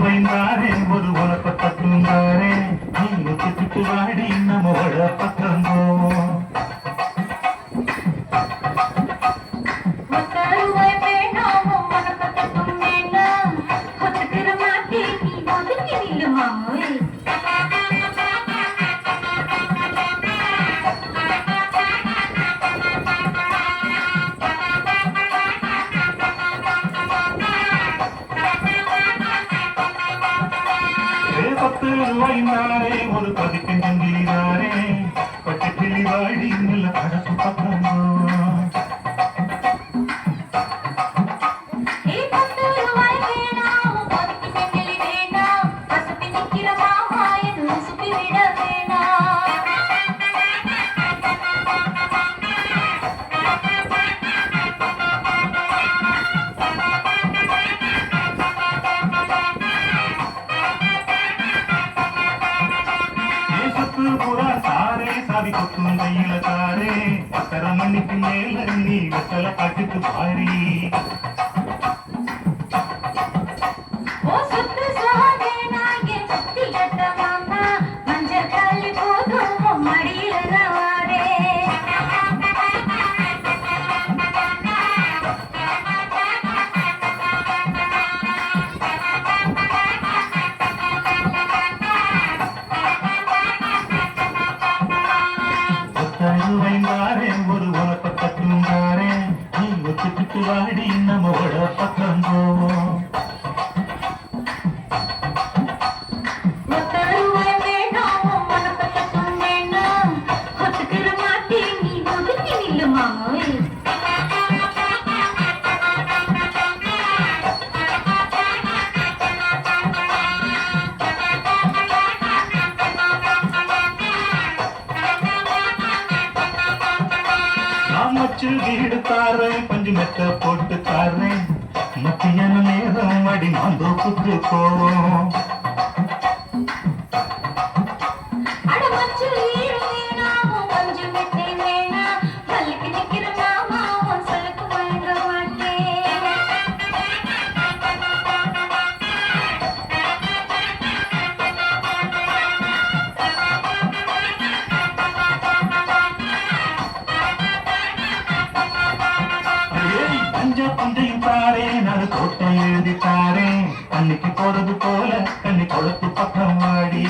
வைந்தாரே ஒரு உலப்பட்ட தூங்காரே நீங்க சுட்டு வாடி நம்ம வட பக்கம் போவோம் ரூபாய்ந்தாரே ஒரு பதிக்கு நம்பிதாரே பட்டு கிளி வாடி நல்ல படப்பு பக்கம் சாவி கொத்தும் கையில தாரே 10:30 மணிக்கு மேல நீ வெத்தல காட்டுக்கு பாரி வைந்தாரே ஒரு உலப்பட்ட தூங்காரே நீங்க சுட்டு வாடி நம்ம வட பக்கம் போவோம் வீடு தாரேன் பஞ்சு மெத்த போட்டு தாரேன் மத்தியான நேரம் அடி மாந்தோப்புக்கு போவோம் பஞ்சையும் தாரே நான் தோட்டம் எழுதி தாரே அன்னைக்கு போறது போல கண்ணி கொழுத்து பக்கம் வாடி